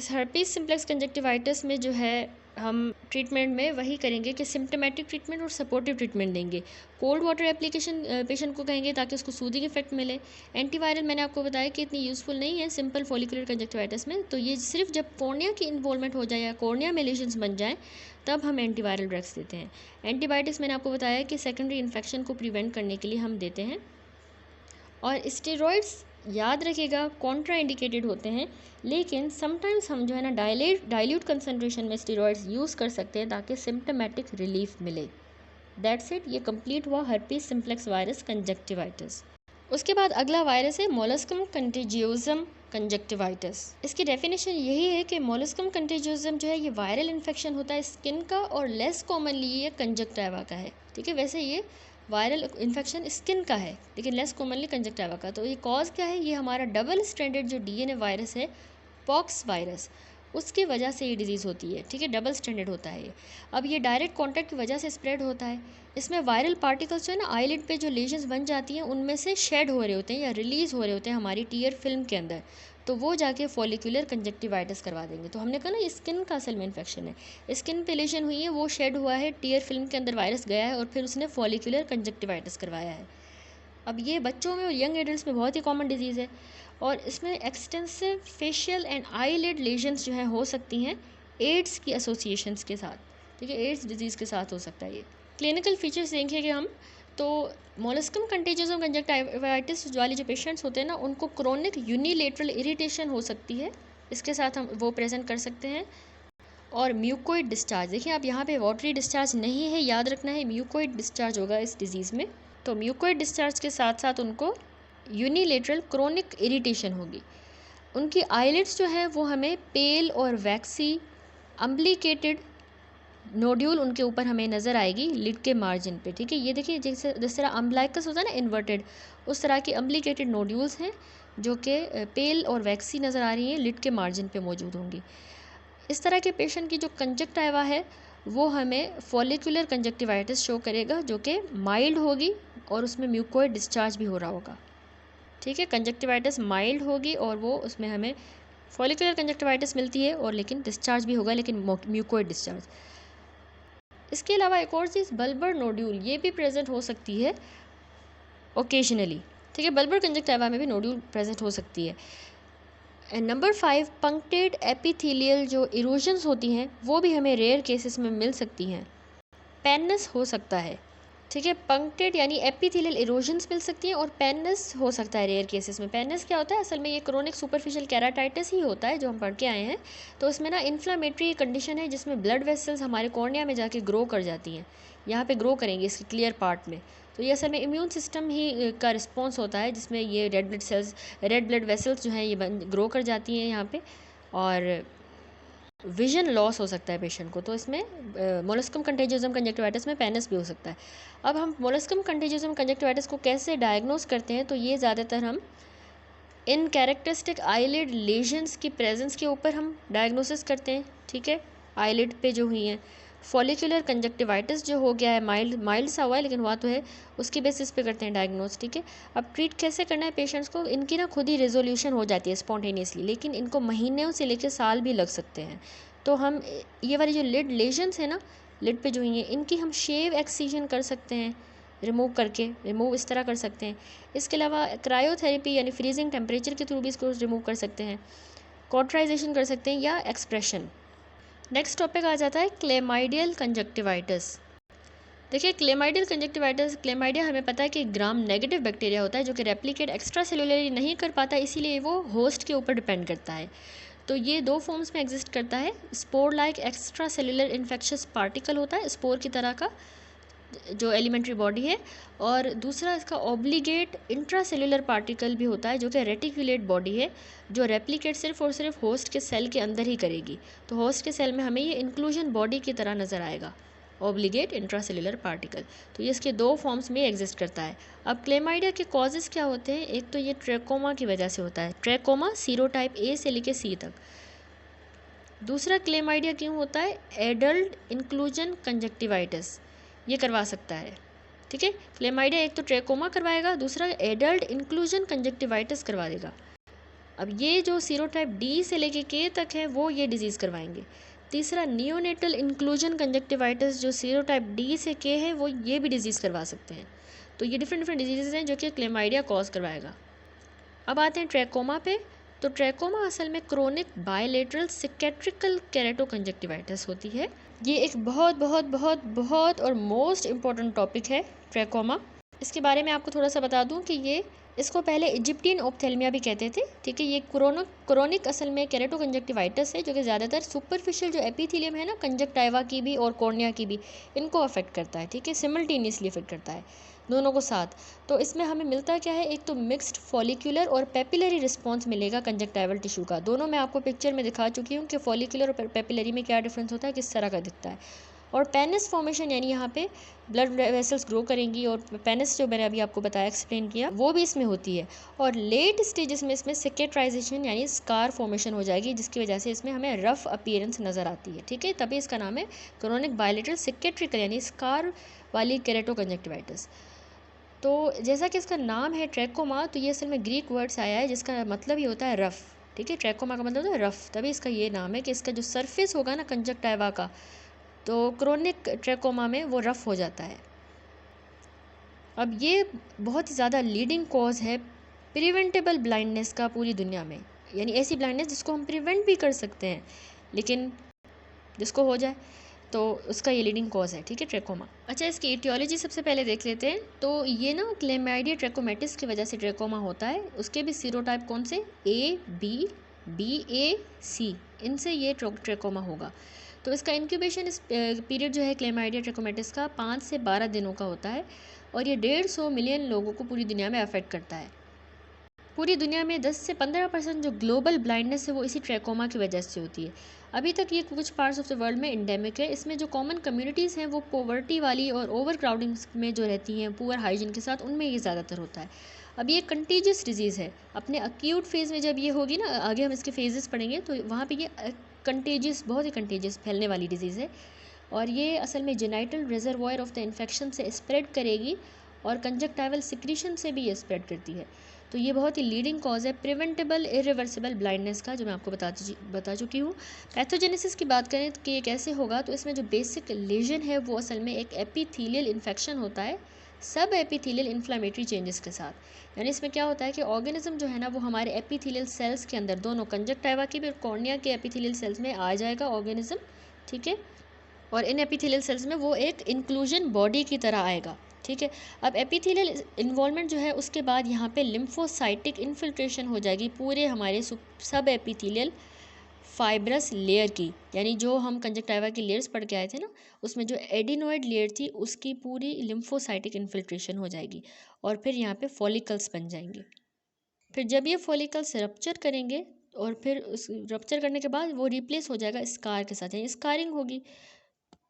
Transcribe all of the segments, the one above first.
इस herpes simplex conjunctivitis में जो है हम ट्रीटमेंट में वही करेंगे कि सिम्टोमेटिक ट्रीटमेंट और सपोर्टिव ट्रीटमेंट देंगे। कोल्ड वाटर एप्लीकेशन पेशेंट को कहेंगे ताकि उसको सूदिंग इफेक्ट मिले। एंटीवायरल मैंने आपको बताया कि इतनी यूज़फुल नहीं है सिंपल फॉलिकुलर कंजक्टिवाइटिस में, तो ये सिर्फ जब कॉर्निया की इन्वॉल्वमेंट हो जाए या कॉर्निया में लेशंस बन जाए तब हम एंटीवायरल ड्रग्स देते हैं। एंटीबायोटिक्स मैंने आपको बताया कि सेकेंडरी इन्फेक्शन को प्रिवेंट करने के लिए हम देते हैं। और स्टेरॉइड्स याद रखिएगा कॉन्ट्रा इंडिकेटेड होते हैं, लेकिन समटाइम्स हम जो है ना डाइल्यूट कंसनट्रेशन में स्टेरॉइड्स यूज़ कर सकते हैं ताकि सिम्टोमेटिक रिलीफ मिले। दैट्स इट, ये कंप्लीट हुआ हर्पीस सिम्प्लेक्स वायरस कंजक्टिवाइटिस। उसके बाद अगला वायरस है मोलस्कम कंटेजियोजम कंजक्टिवाइटिस। इसकी डेफिनेशन यही है कि मोलस्कम कंटेजियोजम जो है ये वायरल इन्फेक्शन होता है स्किन का, और लेस कॉमनली ये कंजक्टिवा का है। ठीक है, वैसे ये वायरल इन्फेक्शन स्किन का है लेकिन लेस कॉमनली कंजक्टिवा का। तो ये कॉज क्या है, ये हमारा डबल स्ट्रैंडेड जो डीएनए वायरस है पॉक्स वायरस, उसकी वजह से ये डिजीज़ होती है। ठीक है, डबल स्टैंडर्ड होता है ये। अब ये डायरेक्ट कांटेक्ट की वजह से स्प्रेड होता है। इसमें वायरल पार्टिकल्स जो है ना आईलिड पे जो लेशंस बन जाती हैं उनमें से शेड हो रहे होते हैं या रिलीज़ हो रहे होते हैं हमारी टीयर फिल्म के अंदर, तो वो जाके फॉलिकुलर कंजक्टिवाइटिस करवा देंगे। तो हमने कहा ना ये स्किन का असल में इन्फेक्शन है, स्किन पे लेशन हुई है, वो शेड हुआ है, टीयर फिल्म के अंदर वायरस गया है और फिर उसने फॉलिकुलर कंजक्टिवाइटिस करवाया है। अब ये बच्चों में और यंग एडल्ट्स में बहुत ही कॉमन डिजीज़ है और इसमें extensive facial and eyelid lesions जो है हो सकती हैं एड्स की एसोसिएशंस के साथ। ठीक है, एड्स डिजीज़ के साथ हो सकता है ये। क्लिनिकल फीचर्स देखेंगे हम तो मोलस्कम कंटेजियस कंजक्टिवाइटिस वाले जो पेशेंट्स होते हैं ना उनको क्रोनिक यूनिलेटरल इरिटेशन हो सकती है, इसके साथ हम वो प्रेजेंट कर सकते हैं। और म्यूकोइड डिस्चार्ज, देखिए आप यहाँ पे वाटरी डिस्चार्ज नहीं है, याद रखना है म्यूकोइड डिस्चार्ज होगा इस डिजीज़ में। तो म्यूकोइड डिस्चार्ज के साथ साथ उनको यूनिलेटरल क्रोनिक इरिटेशन होगी। उनकी आईलिड्स जो है वो हमें पेल और वैक्सी अम्ब्लिकेटेड नोड्यूल उनके ऊपर हमें नज़र आएगी लिड के मार्जिन पे। ठीक है, ये देखिए जैसे जिस तरह अम्ब्लाइकस होता है ना इन्वर्टेड, उस तरह की अम्ब्लिकेटेड नोड्यूल्स हैं जो कि पेल और वैक्सी नज़र आ रही हैं, लिड के मार्जिन पे मौजूद होंगी। इस तरह के पेशेंट की जो कंजक्टिवा है वो हमें फॉलिकुलर कंजक्टिवाइटिस शो करेगा जो कि माइल्ड होगी और उसमें म्यूकोइड डिस्चार्ज भी हो रहा होगा। ठीक है, कंजक्टिवाइटिस माइल्ड होगी और वो उसमें हमें फॉलिकुलर कंजक्टिवाइटिस मिलती है और लेकिन डिस्चार्ज भी होगा, लेकिन म्यूकोइड डिस्चार्ज। इसके अलावा एक और चीज़ बल्बर नोड्यूल, ये भी प्रेजेंट हो सकती है ओकेजनली। ठीक है, बल्बर कंजक्टिवा में भी नोड्यूल प्रेजेंट हो सकती है। एंड नंबर 5 पंक्टेड एपिथेलियल जो इरोजन्स होती हैं वो भी हमें रेयर केसेस में मिल सकती हैं। पेनस हो सकता है। ठीक है, पंक्टेड यानी एपिथेलियल इरोजन्स मिल सकती हैं और पेनस हो सकता है रेयर केसेस में। पेनस क्या होता है, असल में ये क्रोनिक सुपरफिशियल केराटाइटिस ही होता है जो हम पढ़ के आए हैं। तो इसमें ना इन्फ्लामेटरी कंडीशन है जिसमें ब्लड वेसल्स हमारे कॉर्निया में जाके ग्रो कर जाती हैं, यहाँ पे ग्रो करेंगे इसके क्लियर पार्ट में। तो ये असल में इम्यून सिस्टम ही का रिस्पॉन्स होता है जिसमें ये रेड ब्लड वेसल्स जो हैं ये ग्रो कर जाती हैं यहाँ पे, और विजन लॉस हो सकता है पेशेंट को। तो इसमें मोलस्कम कंटेजियम कंजक्टिवाइटिस में पेनस भी हो सकता है। अब हम मोलस्कम कंटेजियम कंजक्टिवाइटिस को कैसे डायग्नोस करते हैं, तो ये ज़्यादातर हम इन कैरेक्टरिस्टिक आईलिड लेजन्स की प्रेजेंस के ऊपर हम डायग्नोसिस करते हैं। ठीक है, आईलिड पे जो हुई हैं फॉलिकुलर कंजक्टिवाइटिस जो हो गया है माइल्ड सा हुआ है लेकिन हुआ तो है, उसकी बेसिस पे करते हैं डायग्नोस। ठीक है, अब ट्रीट कैसे करना है पेशेंट्स को, इनकी ना खुद ही रेजोल्यूशन हो जाती है स्पॉन्टेनियसली, लेकिन इनको महीनों से लेकर साल भी लग सकते हैं। तो हम ये वाली जो लिड लेजन्स है ना लिड पे जो हुई हैं इनकी हम शेव एक्सीजन कर सकते हैं, रिमूव इस तरह कर सकते हैं। इसके अलावा क्रायोथेरेपी यानी फ्रीजिंग टेम्परेचर के थ्रू भी इसको रिमूव कर सकते हैं, कॉटराइजेशन कर सकते हैं या एक्सप्रेशन। नेक्स्ट टॉपिक आ जाता है क्लेमाइडियल कंजक्टिवाइटिस। देखिए क्लेमाइडियल कंजक्टिवाइटिस, क्लेमाइडिया हमें पता है कि ग्राम नेगेटिव बैक्टीरिया होता है जो कि रेप्लिकेट एक्स्ट्रा सेलुलरली नहीं कर पाता, इसीलिए वो होस्ट के ऊपर डिपेंड करता है। तो ये दो फॉर्म्स में एग्जिस्ट करता है। Spore like extra cellular infectious particle होता है, स्पोर की तरह का जो एलिमेंट्री बॉडी है, और दूसरा इसका ऑब्लिगेट इंट्रासेलुलर पार्टिकल भी होता है जो कि रेटिकुलेट बॉडी है, जो रेप्लिकेट सिर्फ और सिर्फ होस्ट के सेल के अंदर ही करेगी। तो होस्ट के सेल में हमें ये इंक्लूजन बॉडी की तरह नज़र आएगा, ऑब्लिगेट इंट्रासेलुलर पार्टिकल। तो ये इसके दो फॉर्म्स में एग्जिस्ट करता है। अब क्लेमाइडिया के कॉजेज़ क्या होते हैं, एक तो ये ट्रैकोमा की वजह से होता है, ट्रैकोमा सीरोटाइप ए से लेके सी तक। दूसरा क्लेमाइडिया क्यों होता है, एडल्ट इंक्लूजन कंजक्टिवाइटिस, ये करवा सकता है। ठीक है, क्लेमाइडिया एक तो ट्रैकोमा करवाएगा, दूसरा एडल्ट इंक्लूजन कंजक्टिवाइटिस करवा देगा। अब ये जो सीरोटाइप डी से लेके के तक है वो ये डिजीज़ करवाएंगे। तीसरा नियोनेटल इंक्लूजन कंजक्टिवाइटिस जो सीरोटाइप डी से के है वो ये भी डिजीज़ करवा सकते हैं। तो ये डिफरेंट डिफरेंट डिजीज़ हैं जो कि क्लेमाइडिया कॉज करवाएगा। अब आते हैं ट्रैकोमा पे। तो ट्रैकोमा असल में क्रोनिक बायलेटरल सिकेट्रिकल केरेटोकंजक्टिवाइटिस होती है। ये एक बहुत बहुत बहुत बहुत और मोस्ट इम्पॉर्टेंट टॉपिक है ट्रैकोमा। इसके बारे में आपको थोड़ा सा बता दूं कि ये इसको पहले इजिप्टियन ओप्थेल्मिया भी कहते थे, ठीक है। ये क्रोनिक असल में केरेटोकंजक्टिवाइटिस है जो कि ज़्यादातर सुपरफिशियल जो एपिथेलियम है ना कंजक्टाइवा की भी और कॉर्निया की भी, इनको अफेक्ट करता है, ठीक है। सिमल्टेनियसली अफेक्ट करता है दोनों को साथ। तो इसमें हमें मिलता क्या है, एक तो मिक्स्ड फॉलिकुलर और पेपिलरी रिस्पॉन्स मिलेगा कंजक्टाइवल टिश्यू का। दोनों मैं आपको पिक्चर में दिखा चुकी हूँ कि फॉलिकुलर और पेपिलरी में क्या डिफरेंस होता है, किस तरह का दिखता है। और पेनिस फॉर्मेशन यानी यहाँ पे ब्लड वेसल्स ग्रो करेंगी और पेनिस जो मैंने अभी आपको बताया एक्सप्लेन किया वो भी इसमें होती है। और लेट स्टेजेस में इसमें सिकेट्राइजेशन यानी स्कार फॉर्मेशन हो जाएगी जिसकी वजह से इसमें हमें रफ अपीयरेंस नज़र आती है, ठीक है। तभी इसका नाम है क्रोनिक बायलेटरल सिकेट्रिकल यानी स्कार वाली केरेटोकंजक्टिवाइटिस। तो जैसा कि इसका नाम है ट्रैकोमा, तो ये असल में ग्रीक वर्ड से आया है जिसका मतलब ही होता है रफ़, ठीक है। ट्रैकोमा का मतलब होता है रफ़, तभी इसका ये नाम है कि इसका जो सरफेस होगा ना कंजक्टाइवा का, तो क्रोनिक ट्रैकोमा में वो रफ़ हो जाता है। अब ये बहुत ही ज़्यादा लीडिंग कॉज है प्रिवेंटेबल ब्लाइंडनेस का पूरी दुनिया में, यानी ऐसी ब्लाइंडनेस जिसको हम प्रिवेंट भी कर सकते हैं लेकिन जिसको हो जाए तो उसका ये लीडिंग कॉज है, ठीक है, ट्रैकोमा। अच्छा, इसकी एटियोलॉजी सबसे पहले देख लेते हैं। तो ये ना क्लेमाइडिया ट्रैकोमेटिस की वजह से ट्रैकोमा होता है। उसके भी सीरोटाइप कौन से, ए बी, बी ए सी, इनसे ये ट्रैकोमा होगा। तो इसका इंक्यूबेशन इस पीरियड जो है क्लेमाइडिया ट्रैकोमेटिस का 5 से 12 दिनों का होता है और ये 150 मिलियन लोगों को पूरी दुनिया में अफेक्ट करता है। पूरी दुनिया में 10 से 15% जो ग्लोबल ब्लाइंडनेस है वो इसी ट्रैकोमा की वजह से होती है। अभी तक ये कुछ पार्ट्स ऑफ द वर्ल्ड में इंडेमिक है। इसमें जो कॉमन कम्युनिटीज़ हैं वो पॉवर्टी वाली और ओवर क्राउडिंग में जो रहती हैं पुअर हाइजीन के साथ, उनमें ये ज़्यादातर होता है। अब ये कंटीजियस डिजीज़ है। अपने अक्यूट फेज़ में जब ये होगी ना, आगे हम इसके फेजेस पढ़ेंगे, तो वहाँ पर ये कंटेजियस, बहुत ही कंटेजियस फैलने वाली डिजीज़ है और ये असल में genital reservoir of the infection से स्प्रेड करेगी और कंजक्टाइवल सिक्रीशन से भी ये स्प्रेड करती है। तो ये बहुत ही लीडिंग कॉज है प्रिवेंटेबल इरिवर्सिबल ब्लाइंडनेस का, जो मैं आपको बता चुकी हूँ। पैथोजेनेसिस की बात करें कि ये कैसे होगा, तो इसमें जो बेसिक लेजन है वो असल में एक एपिथेलियल इन्फेक्शन होता है सब एपिथेलियल इन्फ्लामेटरी चेंजेस के साथ। यानी इसमें क्या होता है कि ऑर्गेनिज्म जो है ना वो हमारे एपिथेलियल सेल्स के अंदर, दोनों कंजक्टाइवा के भी और कॉर्निया के एपिथेलियल सेल्स में आ जाएगा ऑर्गेनिज्म, ठीक है। और इन एपिथेलियल सेल्स में वो एक इंक्लूजन बॉडी की तरह आएगा, ठीक है। अब एपिथेलियल इन्वॉल्वमेंट जो है उसके बाद यहाँ पे लिम्फोसाइटिक इन्फिल्ट्रेशन हो जाएगी पूरे हमारे सब एपिथेलियल फाइब्रस लेयर की, यानी जो हम कंजक्टाइवा की लेयर्स पढ़ के आए थे ना, उसमें जो एडिनोइड लेयर थी उसकी पूरी लिम्फोसाइटिक इन्फिल्ट्रेशन हो जाएगी और फिर यहाँ पे फॉलिकल्स बन जाएंगे। फिर जब ये फॉलिकल्स रप्चर करेंगे और फिर उस रप्चर करने के बाद वो रिप्लेस हो जाएगा स्कार के साथ, यानी स्कारिंग होगी।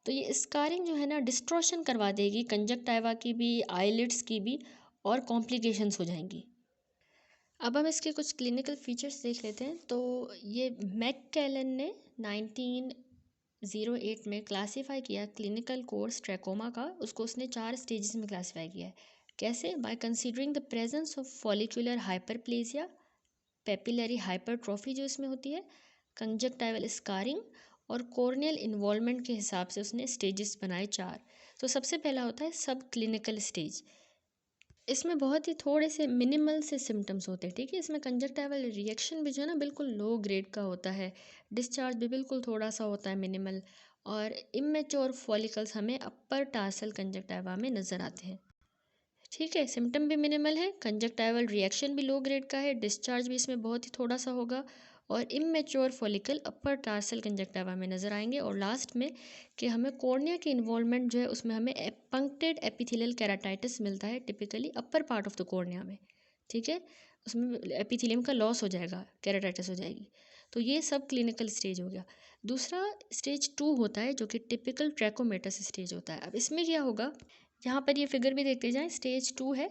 तो ये स्कारिंग जो है ना डिस्ट्रॉशन करवा देगी कंजक्टाइवा की भी, आईलिड्स की भी, और कॉम्प्लिकेशंस हो जाएंगी। अब हम इसके कुछ क्लिनिकल फीचर्स देख लेते हैं। तो ये मैककेलन ने 1908 में क्लासीफाई किया क्लिनिकल कोर्स ट्रैकोमा का। उसको उसने 4 स्टेजेस में क्लासीफाई किया है। कैसे? By considering the presence of follicular hyperplasia, papillary hypertrophy जो इसमें होती है, कंजक्टाइवल स्कारिंग और कॉर्नियल इन्वॉल्वमेंट के हिसाब से उसने स्टेजेस बनाए 4। तो सबसे पहला होता है सब क्लिनिकल स्टेज। इसमें बहुत ही थोड़े से मिनिमल से सिम्टम्स होते हैं, ठीक है। इसमें कंजक्टाइवल रिएक्शन भी जो है ना बिल्कुल लो ग्रेड का होता है, डिस्चार्ज भी बिल्कुल थोड़ा सा होता है, मिनिमल, और इमेच्योर फॉलिकल्स हमें अपर टार्सल कंजक्टाइवा में नज़र आते हैं, ठीक है। सिम्टम भी मिनिमल है, कंजक्टाइवल रिएक्शन भी लो ग्रेड का है, डिस्चार्ज भी इसमें बहुत ही थोड़ा सा होगा और इमेच्योर फॉलिकल अपर टार्सल कंजक्टाइवा में नज़र आएंगे। और लास्ट में कि हमें कॉर्निया की इन्वॉल्वमेंट जो है उसमें हमें पंक्टेड एपिथेलियल केराटाइटिस मिलता है typically upper part of the cornea में, ठीक है। उसमें एपिथेलियम का लॉस हो जाएगा, केराटाइटिस हो जाएगी। तो ये सब क्लिनिकल स्टेज हो गया। दूसरा स्टेज 2 होता है जो कि टिपिकल ट्रैकोमेटस स्टेज होता है। अब इसमें क्या होगा, यहाँ पर ये फिगर भी देखते जाएं, स्टेज 2 है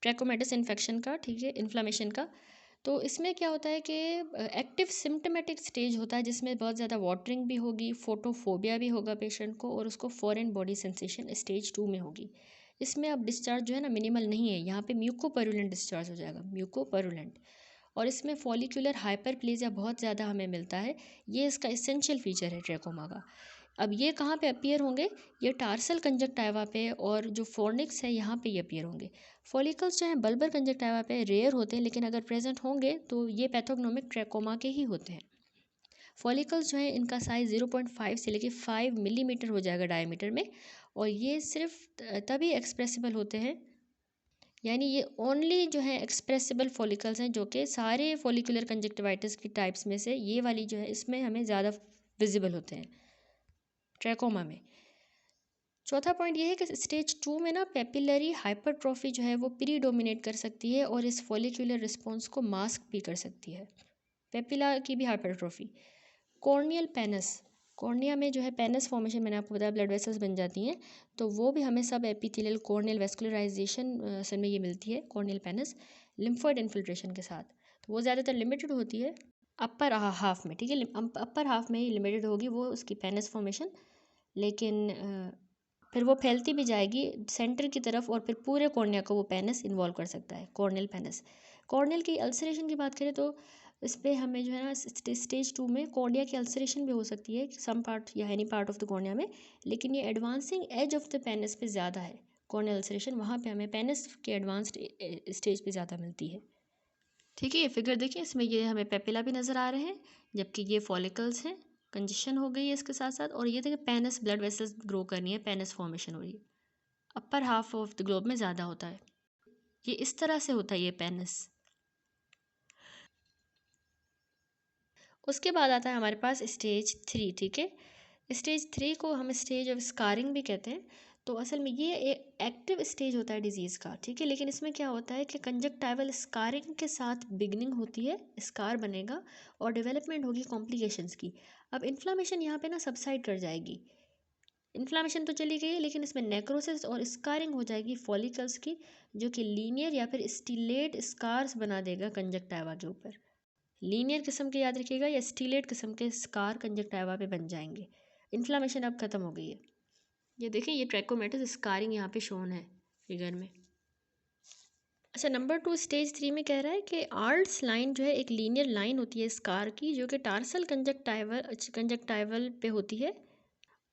ट्रैकोमेटस इन्फेक्शन का, ठीक है, इन्फ्लामेशन का। तो इसमें क्या होता है कि एक्टिव सिम्टमेटिक स्टेज होता है जिसमें बहुत ज़्यादा वाटरिंग भी होगी, फोटोफोबिया भी होगा पेशेंट को, और उसको फॉरेन बॉडी सेंसेशन स्टेज 2 में होगी। इसमें अब डिस्चार्ज जो है ना मिनिमल नहीं है, यहाँ पे म्यूकोपरुलेंट डिस्चार्ज हो जाएगा, म्यूकोपरुलेंट। और इसमें फॉलिकुलर हाइपरप्लेजिया बहुत ज़्यादा हमें मिलता है। ये इसका एसेंशियल फीचर है ट्रैकोमा का। अब ये कहाँ पे अपीयर होंगे? ये टार्सल कंजक्टाइवा पे और जो फोर्निक्स है यहाँ पे ये अपीयर होंगे। फॉलिकल्स जो हैं बल्बर कंजक्टाइवा पे रेयर होते हैं, लेकिन अगर प्रेजेंट होंगे तो ये पैथोग्नोमिक ट्रैकोमा के ही होते हैं। फॉलिकल्स जो है इनका साइज़ 0.5 से लेके 5 मिलीमीटर हो जाएगा डायमीटर में, और ये सिर्फ तभी एक्सप्रेसिबल होते हैं, यानी ये ओनली जो है एक्सप्रेसिबल फॉलिकल्स हैं, जो कि सारे फॉलिकुलर कंजक्टिवाइटिस की टाइप्स में से ये वाली जो है इसमें हमें ज़्यादा विजिबल होते हैं ट्रैकोमा में। चौथा पॉइंट ये है कि स्टेज 2 में ना पेपिलरी हाइपरट्रॉफी जो है वो प्रीडोमिनेट कर सकती है और इस फॉलिकुलर रिस्पॉन्स को मास्क भी कर सकती है, पेपिला की भी हाइपरट्रॉफी। कॉर्नियल पेनस, कॉर्निया में जो है पेनस फॉर्मेशन मैंने आपको बताया, ब्लड वेसल्स बन जाती हैं, तो वो भी हमें सब एपिथेलियल कॉर्नियल वेस्कुलराइजेशन असल में ये मिलती है कॉर्नियल पेनस लिम्फोइड इन्फिल्ट्रेशन के साथ। तो वो ज़्यादातर लिमिटेड होती है अपर हाफ में, ठीक है, अपर हाफ में ही लिमिटेड होगी वो उसकी पेनस फॉर्मेशन, लेकिन फिर वो फैलती भी जाएगी सेंटर की तरफ और फिर पूरे कॉर्निया को वो पेनस इन्वॉल्व कर सकता है, कॉर्नियल पेनस। कॉर्नियल की अल्सरेशन की बात करें तो इस पर हमें जो है ना स्टेज 2 में कॉर्निया की अल्सरेशन भी हो सकती है सम पार्ट या any part of the cornea में, लेकिन ये advancing as of the penis पे ज़्यादा है कॉर्नियल अल्सरेशन, वहाँ पे हमें पेनस के एडवांस्ड स्टेज पे ज़्यादा मिलती है। ठीक है, ये फिगर देखिए, इसमें ये हमें पेपिला भी नज़र आ रहे हैं, जबकि ये फॉलिकल्स हैं, कंजेशन हो गई है इसके साथ साथ, और ये देखिए पेनस ब्लड वेसल्स ग्रो करनी है, पेनस फॉर्मेशन हो रही है, upper half of the globe में ज़्यादा होता है। ये इस तरह से होता है ये पेनस। उसके बाद आता है हमारे पास स्टेज 3, ठीक है। स्टेज 3 को हम स्टेज ऑफ स्कारिंग भी कहते हैं। तो असल में ये एक एक्टिव स्टेज होता है डिजीज़ का, ठीक है, लेकिन इसमें क्या होता है कि कंजक्टाइवल स्कारिंग के साथ बिगनिंग होती है, स्कार बनेगा और डेवलपमेंट होगी कॉम्प्लिकेशंस की। अब इन्फ्लामेशन यहाँ पे ना सबसाइड कर जाएगी, इन्फ्लामेशन तो चली गई है, लेकिन इसमें नेक्रोसिस और स्कारिंग हो जाएगी फॉलिकल्स की, जो कि लीनियर या फिर स्टिलेट स्कार्स बना देगा कंजक्टाइवा के ऊपर। लीनियर किस्म के याद रखिएगा या स्टीलेट किस्म के स्कार कंजक्टाइवा पे बन जाएंगे। इन्फ्लामेशन अब ख़त्म हो गई है। ये देखें, ये ट्रैकोमेटिस स्कारिंग यहाँ पे शोन है फिगर में। अच्छा, नंबर 2 स्टेज 3 में कह रहा है कि आर्ट्स लाइन जो है एक लीनियर लाइन होती है स्कार की, जो कि टार्सल कंजक्टाइवल पे होती है,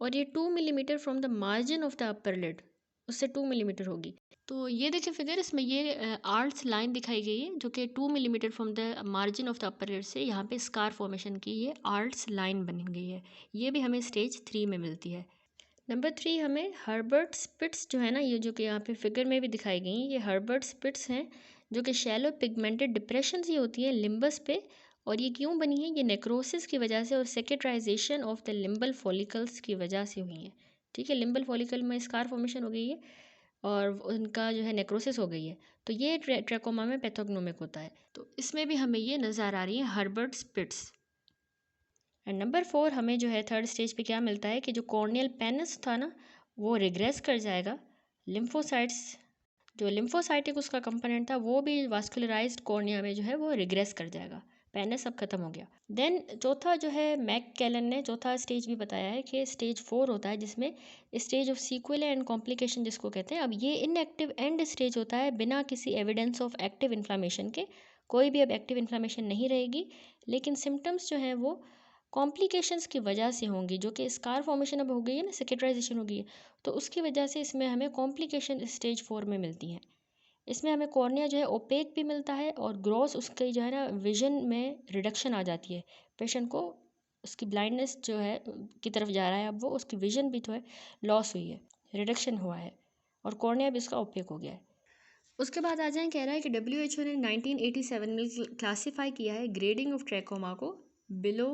और ये 2 millimetre from the margin of the upper lid, उससे 2 मिलीमीटर होगी। तो ये देखिए फिगर, इसमें ये आर्ट्स लाइन दिखाई गई है जो कि 2 millimetre from the margin of the upper lid से यहाँ पे स्कार फॉर्मेशन की ये आर्ट्स लाइन बन गई है। ये भी हमें स्टेज 3 में मिलती है। नंबर 3 हमें हर्बर्ट स्पिट्स जो है ना, ये जो कि यहाँ पे फिगर में भी दिखाई गई, ये हर्बर्ट स्पिट्स हैं, जो कि शैलो पिगमेंटेड डिप्रेशन ही होती है लिम्बस पे। और ये क्यों बनी है? ये नेक्रोसिस की वजह से और सेकेट्राइजेशन ऑफ द लिम्बल फॉलिकल्स की वजह से हुई है, ठीक है। लिम्बल फॉलिकल में स्कार फॉर्मेशन हो गई है और उनका जो है नेक्रोसिस हो गई है, तो ये ट्रैकोमा में पैथोग्नोमिक होता है। तो इसमें भी हमें ये नज़र आ रही है हर्बर्ट स्पिट्स। एंड नंबर 4 हमें जो है थर्ड स्टेज पे क्या मिलता है कि जो कॉर्नियल पेनस था ना, वो रिग्रेस कर जाएगा। लिम्फोसाइट्स, जो लिम्फोसाइटिक उसका कंपोनेंट था, वो भी वास्कुलराइज्ड कॉर्निया में जो है वो रिग्रेस कर जाएगा। पेनस अब खत्म हो गया। देन चौथा जो है मैककेलन ने चौथा स्टेज भी बताया है कि स्टेज 4 होता है, जिसमें stage of sequel and complication जिसको कहते हैं। अब ये इनएक्टिव एंड स्टेज होता है बिना किसी एविडेंस ऑफ एक्टिव इन्फ्लामेशन के, कोई भी अब एक्टिव इन्फ्लामेशन नहीं रहेगी, लेकिन सिम्टम्स जो हैं वो कॉम्प्लिकेशंस की वजह से होंगी, जो कि स्कार फॉर्मेशन अब हो गई है ना, सिकेट्राइजेशन हो गई है, तो उसकी वजह से इसमें हमें कॉम्प्लिकेशन स्टेज 4 में मिलती हैं। इसमें हमें कॉर्निया जो है ओपेक भी मिलता है और ग्रॉस उसकी जो है ना विजन में रिडक्शन आ जाती है, पेशेंट को उसकी ब्लाइंडनेस जो है की तरफ जा रहा है, अब वो उसकी विजन भी तो है लॉस हुई है, रिडक्शन हुआ है, और कॉर्निया भी उसका ओपेक हो गया है। उसके बाद आ जाए, कह रहा है कि WHO ने 1987 में क्लासीफाई किया है ग्रेडिंग ऑफ ट्रैकोमा को बिलो,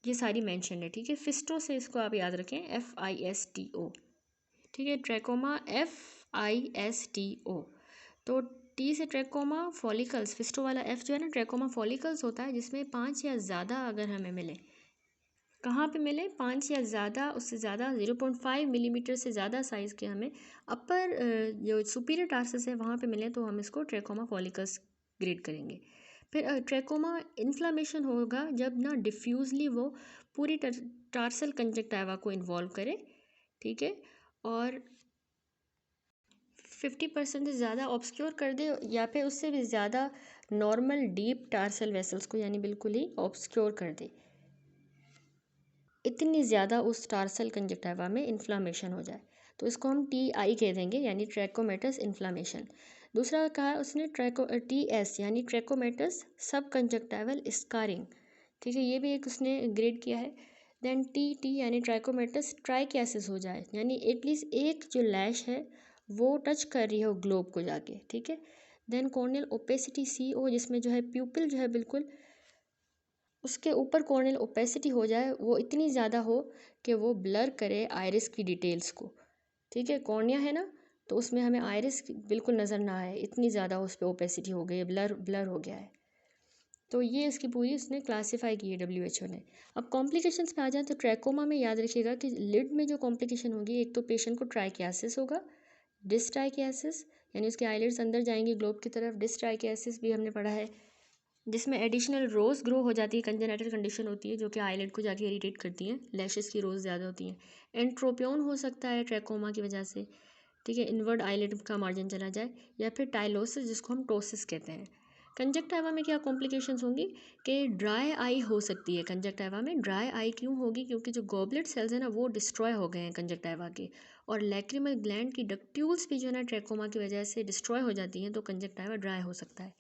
ये सारी मेंशन है, ठीक है। फिस्टो से इसको आप याद रखें, FISTO, ठीक है। Trachoma FISTO। तो टी से ट्रैकोमा फॉलिकल्स, फिस्टो वाला F जो है ना ट्रैकोमा फॉलिकल्स होता है, जिसमें 5 या ज़्यादा अगर हमें मिले, कहाँ पे मिले? 5 या ज़्यादा, उससे ज़्यादा 0.5 मिलीमीटर से ज़्यादा साइज़ के हमें अपर जो सुपीरियर टार्सस है वहाँ पे मिले, तो हम इसको ट्रैकोमा फॉलिकल्स ग्रेड करेंगे। फिर ट्रैकोमा इन्फ्लामेशन होगा जब ना डिफ्यूजली वो पूरी टार्सल कंजक्टाइवा को इन्वॉल्व करे, ठीक है, और 50% से ज़्यादा ऑब्सक्योर कर दे, या फिर उससे भी ज़्यादा नॉर्मल डीप टार्सल वेसल्स को यानी बिल्कुल ही ऑब्सक्योर कर दे, इतनी ज़्यादा उस टार्सल कंजक्टिवा में इन्फ्लामेशन हो जाए, तो इसको हम TI कह देंगे यानी ट्रैकोमेटस इन्फ्लामेशन। दूसरा कहा उसने TS यानी ट्रैकोमेटस सब कंजक्टिवल स्कारिंग, ठीक है, ये भी एक उसने ग्रेड किया है। देन TT यानी ट्रैकोमेटस ट्राइकियासिस हो जाए, यानी एटलीस्ट एक जो लैश है वो टच कर रही हो ग्लोब को जाके, ठीक है। देन कॉर्नियल ओपेसिटी CO, जिसमें जो है प्यूपिल जो है बिल्कुल उसके ऊपर कॉर्नियल ओपेसिटी हो जाए, वो इतनी ज़्यादा हो कि वो ब्लर करे आइरिस की डिटेल्स को, ठीक है। कॉर्निया है ना, तो उसमें हमें आइरिस बिल्कुल नज़र ना आए, इतनी ज़्यादा उस पर ओपेसिटी हो गई है, ब्लर हो गया है। तो ये इसकी पूरी उसने क्लासीफाई की है WHO ने। अब कॉम्प्लिकेशंस पे आ जाए तो ट्रैकोमा में याद रखिएगा कि लिड में जो कॉम्प्लिकेशन होगी, एक तो पेशेंट को ट्राइकियासिस होगा, डिस्ट्राइकियासिस यानी उसके आईलिड्स अंदर जाएंगी ग्लोब की तरफ, डिस्ट्राइकियासिस भी हमने पढ़ा है, जिसमें एडिशनल रोज ग्रो हो जाती है, कंजेनिटल कंडीशन होती है जो कि आईलिड को जाके इरिटेट करती हैं, लैशेस की रोज ज़्यादा होती हैं। एंट्रोपियन हो सकता है ट्रैकोमा की वजह से, ठीक है, इनवर्ड आईलिड का मार्जिन चला जाए, या फिर टाइलोसिस जिसको हम टोसिस कहते हैं। कंजक्टिवा में क्या कॉम्प्लिकेशंस होंगी कि ड्राई आई हो सकती है। कंजक्टिवा में ड्राई आई क्यों होगी? क्योंकि जो गॉबलेट सेल्स हैं ना वो डिस्ट्रॉय हो गए हैं कंजक्टिवा के, और लैक्रिमल ग्लैंड की डक्ट्यूल्स भी जो है ना ट्रैकोमा की वजह से डिस्ट्रॉय हो जाती हैं, तो कंजक्टिवा ड्राई हो सकता है।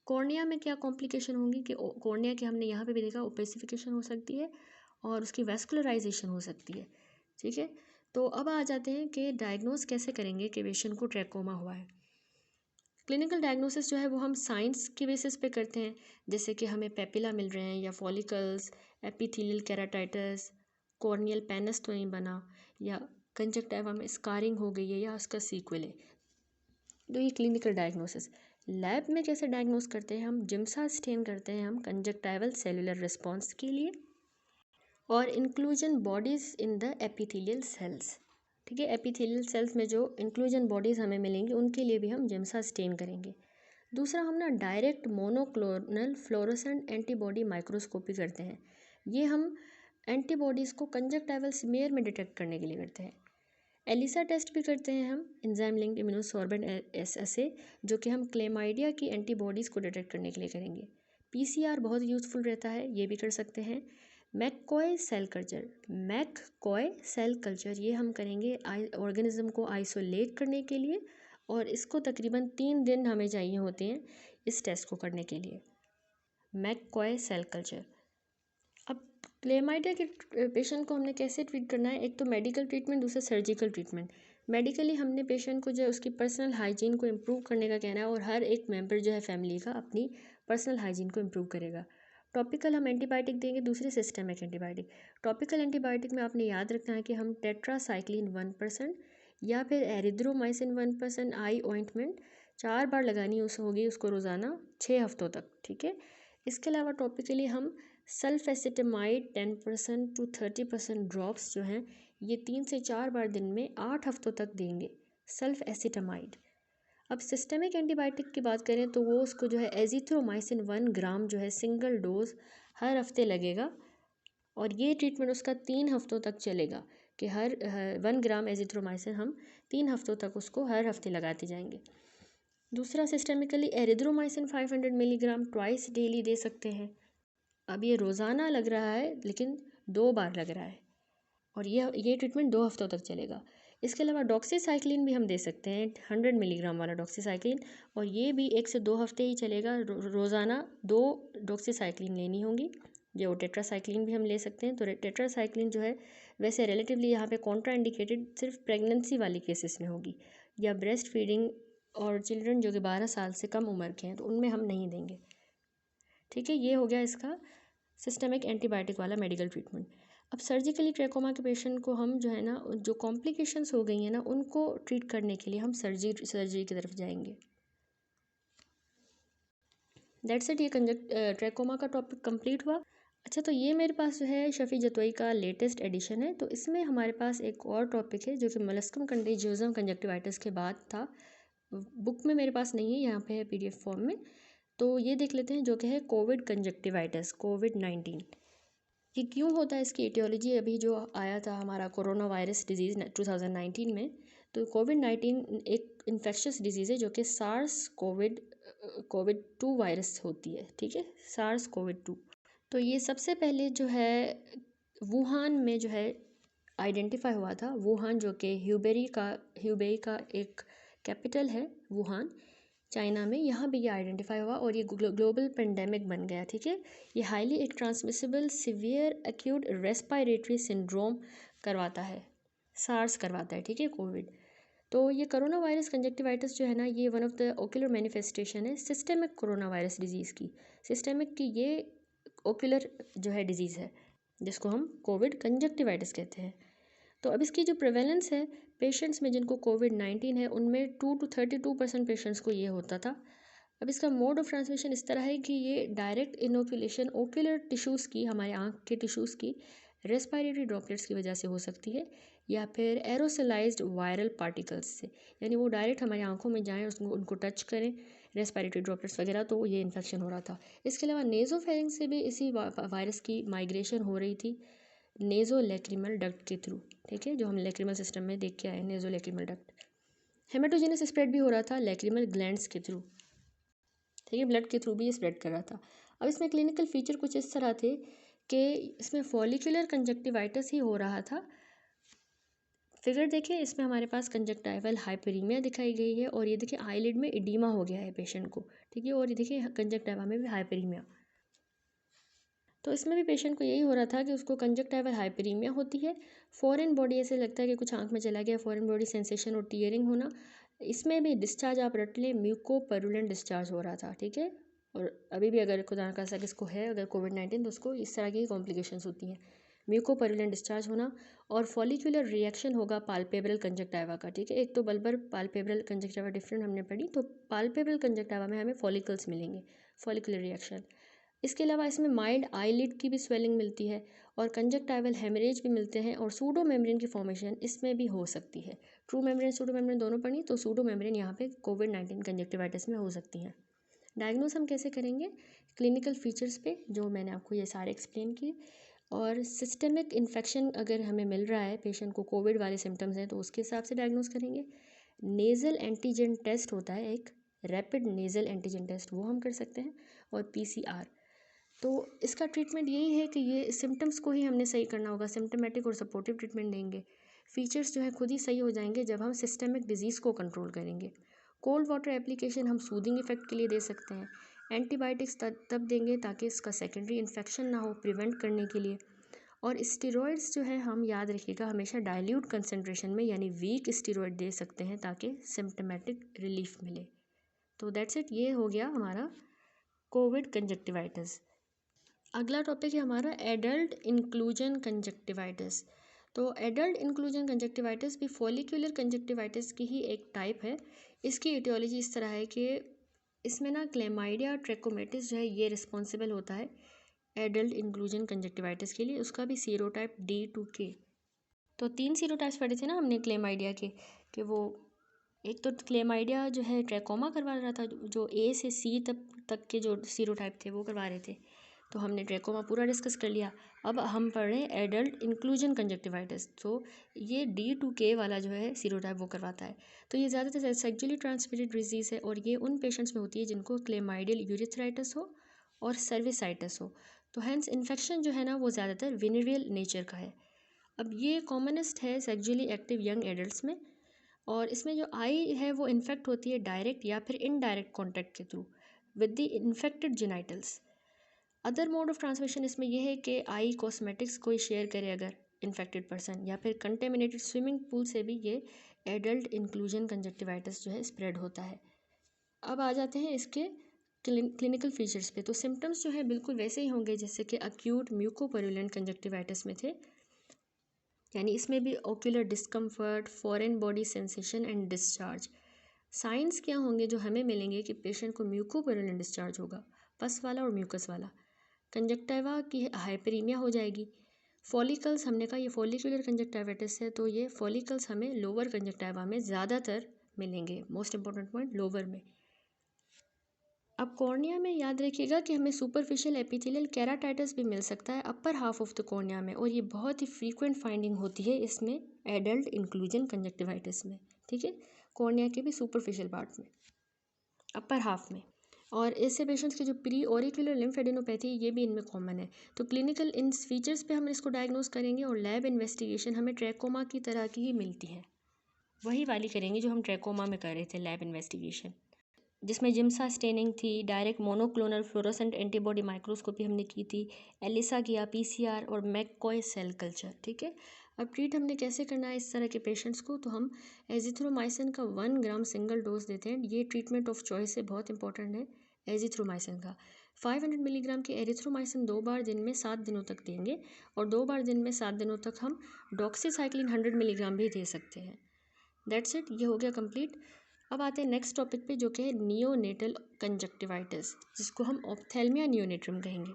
कॉर्निया में क्या कॉम्प्लिकेशन होंगी कि कॉर्निया के हमने यहाँ पे भी देखा ओपेसिफिकेशन हो सकती है और उसकी वेस्कुलराइजेशन हो सकती है, ठीक है। तो अब आ जाते हैं कि डायग्नोस कैसे करेंगे कि पेशेंट को ट्रैकोमा हुआ है। क्लिनिकल डायग्नोसिस जो है वो हम साइंस की बेसिस पे करते हैं, जैसे कि हमें पेपिला मिल रहे हैं या follicles, epithelial keratitis, corneal penis तो नहीं बना, या कंजक्टिवा में स्कारिंग हो गई है या उसका सीक्वल है। तो ये क्लिनिकल डायग्नोसिस। लैब में कैसे डायग्नोस करते हैं? हम जिम्सा स्टेन करते हैं हम कंजक्टिवल सेलुलर रिस्पॉन्स के लिए, और inclusion bodies in the epithelial cells, ठीक है। एपिथेलियल सेल्स में जो इंक्लूजन बॉडीज़ हमें मिलेंगी उनके लिए भी हम जिम्सा स्टेन करेंगे। दूसरा हम ना direct monoclonal fluorescent antibody microscopy करते हैं। ये हम एंटीबॉडीज़ को कंजक्टिवल स्मेयर में डिटेक्ट करने के लिए करते हैं। एलिसा टेस्ट भी करते हैं हम, एंजाइम लिंक्ड इम्यूनोसॉर्बेंट एसे, जो कि हम क्लेमाइडिया की एंटीबॉडीज़ को डिटेक्ट करने के लिए करेंगे। PCR बहुत यूज़फुल रहता है, ये भी कर सकते हैं। मैककॉय सेल कल्चर ये हम करेंगे ऑर्गेनिज्म को आइसोलेट करने के लिए, और इसको तकरीबन 3 दिन हमें चाहिए होते हैं इस टेस्ट को करने के लिए, मैककॉय सेल कल्चर। अब क्लेमाइडिया के पेशेंट को हमने कैसे ट्रीट करना है? एक तो मेडिकल ट्रीटमेंट, दूसरा सर्जिकल ट्रीटमेंट। मेडिकली हमने पेशेंट को जो है उसकी पर्सनल हाइजीन को इम्प्रूव करने का कहना है, और हर एक मेंबर जो है फैमिली का अपनी पर्सनल हाइजीन को इम्प्रूव करेगा। टॉपिकल हम एंटीबायोटिक देंगे, दूसरे सिस्टमिक एंटीबायोटिक। टॉपिकल एंटीबायोटिक में आपने याद रखना है कि हम टेट्रासाइक्लिन 1% या फिर एरिथ्रोमाइसिन 1% आई ऑइंटमेंट 4 बार लगानी होगी उसको रोज़ाना 6 हफ्तों तक, ठीक है। इसके अलावा टॉपिकली हम सल्फेसिटामाइड 10% to 30% ड्रॉप्स जो हैं ये 3 से 4 बार दिन में 8 हफ्तों तक देंगे, सल्फेसिटामाइड। अब सिस्टमिक एंटीबायोटिक की बात करें तो वो उसको जो है एजिथ्रोमाइसिन 1 ग्राम जो है सिंगल डोज हर हफ्ते लगेगा, और ये ट्रीटमेंट उसका 3 हफ्तों तक चलेगा कि हर 1 ग्राम एजिथ्रोमाइसिन हम 3 हफ्तों तक उसको हर हफ्ते लगाते जाएंगे। दूसरा systemically erythromycin 500 milligram twice daily दे सकते हैं। अब ये रोज़ाना लग रहा है लेकिन 2 बार लग रहा है, और ये ट्रीटमेंट 2 हफ्तों तक चलेगा। इसके अलावा डॉक्सीसाइक्लिन भी हम दे सकते हैं, 100 मिलीग्राम वाला डॉक्सीसाइक्लिन, और ये भी 1 से 2 हफ्ते ही चलेगा। रोज़ाना 2 डॉक्सीसाइक्लिन लेनी होंगी। जो टेट्रासाइक्लिन भी हम ले सकते हैं, तो टेट्रासाइक्लिन जो है वैसे रिलेटिवली यहाँ पे कॉन्ट्रा इंडिकेटेड सिर्फ प्रेगनेंसी वाली केसेस में होगी, या ब्रेस्ट फीडिंग और चिल्ड्रन जो कि 12 साल से कम उम्र के हैं तो उनमें हम नहीं देंगे, ठीक है। ये हो गया इसका सिस्टमिक एंटीबायोटिक वाला मेडिकल ट्रीटमेंट। अब सर्जिकली ट्रैकोमा के पेशेंट को हम जो है ना जो कॉम्प्लिकेशंस हो गई हैं ना उनको ट्रीट करने के लिए हम सर्जरी की तरफ जाएंगे। दैट्स इट, ये ट्रैकोमा का टॉपिक कंप्लीट हुआ। अच्छा, तो ये मेरे पास जो है शफ़ी जतोई का लेटेस्ट एडिशन है, तो इसमें हमारे पास एक और टॉपिक है जो कि मोलस्कम कंटेजियोसम कंजक्टिवाइटिस के बाद था। बुक में मेरे पास नहीं है, यहाँ पे है PDF फॉर्म में। तो ये देख लेते हैं जो कि है कोविड कंजक्टिवाइटिस, कोविड-19। ये क्यों होता है, इसकी एटियोलॉजी अभी जो आया था हमारा कोरोना वायरस डिजीज़ 2019 में। तो कोविड-19 एक इन्फेक्शियस डिजीज़ है जो कि सार्स कोविड कोविड-2 वायरस होती है, ठीक है, सार्स कोविड-2। तो ये सबसे पहले जो है वुहान में जो है आइडेंटिफाई हुआ था। वुहान जो कि ह्यूबेई का एक कैपिटल है, वुहान चाइना में, यहाँ भी ये आइडेंटिफाई हुआ और ये ग्लोबल पेंडेमिक बन गया, ठीक है। ये हाईली एक transmissible severe acute respiratory syndrome करवाता है, सार्स करवाता है, ठीक है, कोविड। तो ये कोरोना वायरस कंजक्टिवाइटिस जो है ना, ये one of the ocular manifestation है सिस्टेमिक कोरोना वायरस डिजीज़ की। सिस्टेमिक की ये ओक्यूलर जो है डिजीज़ है जिसको हम कोविड कंजक्टिवाइटिस कहते हैं। तो अब इसकी जो प्रेवेलेंस है पेशेंट्स में जिनको कोविड-19 है, उनमें 2 to 32% पेशेंट्स को ये होता था। अब इसका मोड ऑफ ट्रांसमिशन इस तरह है कि ये डायरेक्ट इनोकुलेशन ओक्यूलर टिश्यूज़ की, हमारे आँख के टिश्यूज़ की रेस्पिरेटरी ड्रॉपलेट्स की वजह से हो सकती है, या फिर एरोसोलाइज्ड वायरल पार्टिकल्स से, यानी वो डायरेक्ट हमारी आंखों में जाएं, उनको टच करें रेस्पिरेटरी ड्रॉपलेट्स वगैरह, तो ये इन्फेक्शन हो रहा था। इसके अलावा नेज़ोफेरिंक्स से भी इसी वायरस की माइग्रेशन हो रही थी नेज़ो लैक्रिमल डक्ट के थ्रू, ठीक है, जो हम लैक्रिमल सिस्टम में देख के आए, naso lacrimal duct. Haematogenous spread भी हो रहा था लैक्रिमल ग्लैंड्स के थ्रू, ठीक है, ब्लड के थ्रू भी ये स्प्रेड कर रहा था। अब इसमें क्लिनिकल फीचर कुछ इस तरह थे कि इसमें फॉलिकुलर कंजक्टिवाइटिस ही हो रहा था। फिगर देखिए, इसमें हमारे पास कंजक्टाइवल हाइपरीमिया दिखाई गई है और ये देखिए आईलिड में इडीमा हो गया है पेशेंट को, ठीक है, और ये देखिए कंजक्टाइवा में भी हाइपरीमिया। तो इसमें भी पेशेंट को यही हो रहा था कि उसको कंजक्टाइवल हाइपरीमिया होती है। फॉरेन बॉडी ऐसे लगता है कि कुछ आंख में चला गया, फॉरेन बॉडी सेंसेशन और टीयरिंग होना। इसमें भी डिस्चार्ज आप रट लें, म्यूकोपरुलेंट डिस्चार्ज हो रहा था, ठीक है। और अभी भी अगर खुदा ना खास्ता किसको है अगर कोविड-19, तो उसको इस तरह की कॉम्प्लिकेशंस होती हैं, म्यूकोपरुलेंट डिस्चार्ज होना। और फॉलिकुलर रिएक्शन होगा पाल्पेब्रल कंजक्टाइवा का, ठीक है। एक तो बल्बर पाल्पेब्रल कंजक्टाइवा डिफरेंट हमने पढ़ी, तो पाल्पेब्रल कंजक्टाइवा में हमें फॉलिकल्स मिलेंगे, फॉलिकुलर रिएक्शन। इसके अलावा इसमें माइल्ड आईलिड की भी स्वेलिंग मिलती है और कंजक्टाइवल हेमरेज भी मिलते हैं, और सूडो मेम्ब्रेन की फॉर्मेशन इसमें भी हो सकती है। ट्रू मेम्ब्रेन सूडो मेम्ब्रेन दोनों पढ़ी, तो सूडो मेम्ब्रेन यहाँ पे कोविड-19 कंजक्टिवाइटिस में हो सकती हैं। डायग्नोस हम कैसे करेंगे, क्लिनिकल फीचर्स पे जो मैंने आपको ये सारे एक्सप्लेन किए। और सिस्टमिक इन्फेक्शन अगर हमें मिल रहा है, पेशेंट को कोविड वाले सिम्टम्स हैं, तो उसके हिसाब से डायग्नोस करेंगे। नेज़ल एंटीजन टेस्ट होता है एक, रैपिड नेज़ल एंटीजन टेस्ट, वो हम कर सकते हैं, और PCR। तो इसका ट्रीटमेंट यही है कि ये सिम्टम्स को ही हमने सही करना होगा, सिम्टमेटिक और सपोर्टिव ट्रीटमेंट देंगे। फीचर्स जो है खुद ही सही हो जाएंगे जब हम सिस्टमिक डिजीज़ को कंट्रोल करेंगे। कोल्ड वाटर एप्लीकेशन हम सूदिंग इफेक्ट के लिए दे सकते हैं। एंटीबायोटिक्स तब देंगे ताकि इसका सेकेंडरी इन्फेक्शन ना हो, प्रिवेंट करने के लिए। और स्टेरॉइड्स जो है हम याद रखिएगा हमेशा डाइल्यूट कंसनट्रेशन में, यानी वीक स्टेरॉइड दे सकते हैं ताकि सिम्टमेटिक रिलीफ मिले। तो दैट्स इट, ये हो गया हमारा कोविड कंजक्टिवाइटिस। अगला टॉपिक है हमारा एडल्ट इंक्लूजन कंजक्टिवाइटिस। तो एडल्ट इंक्लूजन कंजक्टिवाइटिस भी फॉलिकुलर कंजक्टिवाइटिस की ही एक टाइप है। इसकी इटियोलॉजी इस तरह है कि इसमें ना क्लेमाइडिया ट्रैकोमेटिस जो है ये रिस्पॉन्सिबल होता है एडल्ट इंक्लूजन कंजक्टिवाइटिस के लिए। उसका भी सीरोटाइप D2K। तो 3 सीरोटाइप्स पढ़े थे ना हमने क्लेमाइडिया के, कि वो एक तो क्लेमाइडिया जो है ट्रैकोमा करवा रहा था, जो A से C तक के जो सीरोटाइप थे वो करवा रहे थे। तो हमने ट्रैकोमा पूरा डिस्कस कर लिया। अब हम पढ़ रहे हैं एडल्ट इंक्लूजन कंजक्टिवाइटिस। तो ये D2K वाला जो है सीरोटाइप वो करवाता है। तो ये ज़्यादातर सेक्सुअली ट्रांसमिटेड डिजीज़ है और ये उन पेशेंट्स में होती है जिनको क्लेमाइडियल यूरिथ्राइटिस हो और सर्विसाइटिस हो। तो हैंस इन्फेक्शन जो है ना वो ज़्यादातर विनेरियल नेचर का है। अब ये कॉमनेस्ट है सेक्सुअली एक्टिव यंग एडल्ट्स में, और इसमें जो आई है वो इन्फेक्ट होती है डायरेक्ट या फिर इनडायरेक्ट कॉन्टैक्ट के through with the infected genitals. Other mode of transmission इसमें यह है कि आई कॉस्मेटिक्स कोई शेयर करे अगर इन्फेक्टेड पर्सन, या फिर कंटेमिनेटेड स्विमिंग पूल से भी ये एडल्ट इंक्लूजन कंजक्टिवाइटिस जो है स्प्रेड होता है। अब आ जाते हैं इसके क्लिनिकल फीचर्स पे। तो सिम्टम्स जो है बिल्कुल वैसे ही होंगे जैसे कि अक्यूट म्यूकोपरुलेंट कंजक्टिवाइटिस में थे, यानी इसमें भी ocular discomfort, foreign body sensation and discharge. Science क्या होंगे जो हमें मिलेंगे कि पेशेंट को म्यूकोपरुलेंट डिस्चार्ज होगा, पस वाला और म्यूकस वाला। कंजक्टिवा की हाइपरीमिया हो जाएगी। फॉलिकल्स हमने कहा ये फॉलिकुलर कंजक्टिवाइटिस है, तो ये फॉलिकल्स हमें लोअर कंजक्टिवा में ज़्यादातर मिलेंगे, मोस्ट इंपॉर्टेंट पॉइंट लोअर में। अब कॉर्निया में याद रखिएगा कि हमें सुपरफिशियल एपिथेलियल केराटाइटिस भी मिल सकता है upper half of the cornea में, और ये बहुत ही फ्रीक्वेंट फाइंडिंग होती है इसमें एडल्ट इंक्लूजन कंजक्टिवाइटिस में, ठीक है, कॉर्निया के भी सुपरफिशियल पार्ट में, अपर हाफ में। और इससे पेशेंट्स की जो प्री ऑरिकुलर लिम्फेडेनोपैथी ये भी इनमें कॉमन है। तो क्लिनिकल इन फीचर्स पे हम इसको डायग्नोस करेंगे और लैब इन्वेस्टिगेशन हमें ट्रैकोमा की तरह की ही मिलती है, वही वाली करेंगे जो हम ट्रैकोमा में कर रहे थे लैब इन्वेस्टिगेशन, जिसमें जिम्सा स्टेनिंग थी, direct monoclonal fluorescent antibody microscopy हमने की थी, एलिसा किया, पीसीआर और मैककॉय सेल कल्चर। ठीक है, अब ट्रीट हमने कैसे करना है इस तरह के पेशेंट्स को, तो हम एजिथ्रोमाइसिन का 1 ग्राम सिंगल डोज देते हैं। ये ट्रीटमेंट ऑफ चॉइस है, बहुत इंपॉर्टेंट है एजिथ्रोमाइसिन का। 500 मिलीग्राम की एरिथ्रोमाइसिन 2 बार दिन में 7 दिनों तक देंगे, और 2 बार दिन में 7 दिनों तक हम डॉक्सीसाइक्लिन 100 मिलीग्राम भी दे सकते हैं। दैट्स इट, ये हो गया कंप्लीट। अब आते हैं नेक्स्ट टॉपिक पे, जो कि है नियोनेटल कंजक्टिवाइटिस, जिसको हम ऑप्थेल्मिया नियोनेट्रम कहेंगे।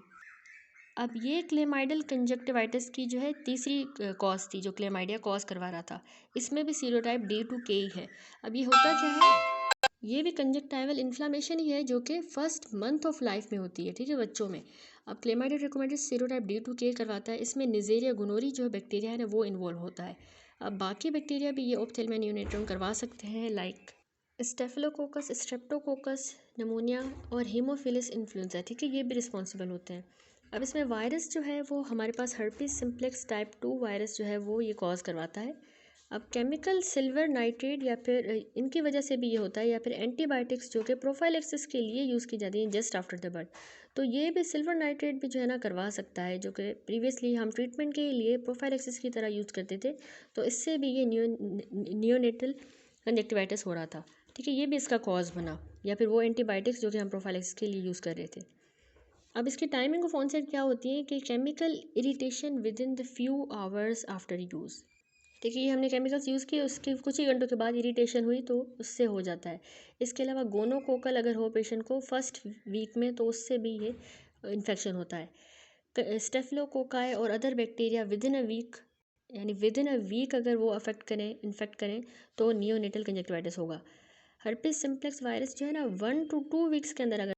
अब ये क्लेमाइडल कंजक्टिवाइटिस की जो है तीसरी कॉज थी, जो क्लेमाइडिया कॉज करवा रहा था। इसमें भी सीरोटाइप D2K ही है। अब ये होता क्या है, ये भी कंजक्टाइवल इन्फ्लामेशन ही है जो कि फर्स्ट मंथ ऑफ लाइफ में होती है। ठीक है, बच्चों में। अब क्लेमाइडिया ट्रिकोमाइटिस सीरोटाइप D2K करवाता है। इसमें निजेरिया गोनोरी जो बैक्टीरिया है ना, वो इन्वॉल्व होता है। अब बाकी बैक्टीरिया भी ये ऑप्थेल्मिया नियोनेट्रम करवा सकते हैं, लाइक स्टेफिलोकोकस, स्ट्रेप्टोकोकस, नमोनिया और हीमोफिलस इन्फ्लुएंजा। ठीक है, ये भी रिस्पॉन्सिबल होते हैं। अब इसमें वायरस जो है वो हमारे पास हर्पीस सिम्प्लेक्स टाइप 2 वायरस जो है वो ये कॉज करवाता है। अब केमिकल सिल्वर नाइट्रेट या फिर इनकी वजह से भी ये होता है, या फिर एंटीबायोटिक्स जो कि प्रोफाइलेक्सिस के लिए यूज़ की जाती हैं जस्ट आफ्टर द बर्थ, तो ये भी सिल्वर नाइट्रेट भी जो है ना करवा सकता है, जो कि प्रीवियसली हम ट्रीटमेंट के लिए प्रोफाइलेक्सिस की तरह यूज़ करते थे। तो इससे भी ये नियोनेटल कंजक्टिवाइटिस हो रहा था। ठीक है, ये भी इसका कॉज बना, या फिर वो एंटीबायोटिक्स जो कि हम प्रोफाइलेक्सिस के लिए यूज़ कर रहे थे। अब इसकी टाइमिंग ऑफ ऑनसेट क्या होती है कि chemical irritation with in the few hours after use. ठीक है, ये हमने केमिकल्स यूज़ किए, उसके कुछ ही घंटों के बाद इरिटेशन हुई तो उससे हो जाता है। इसके अलावा गोनोकोकल अगर हो पेशेंट को फर्स्ट वीक में, तो उससे भी ये इन्फेक्शन होता है। स्टेफिलोकोकाई और other bacteria within a week, यानी विद इन अ वीक अगर वो इन्फेक्ट करें तो नियोनेटल कंजक्टिवाइटिस होगा। हर्पिस सिम्प्लेक्स वायरस जो है ना 1 to 2 वीक्स के अंदर अगर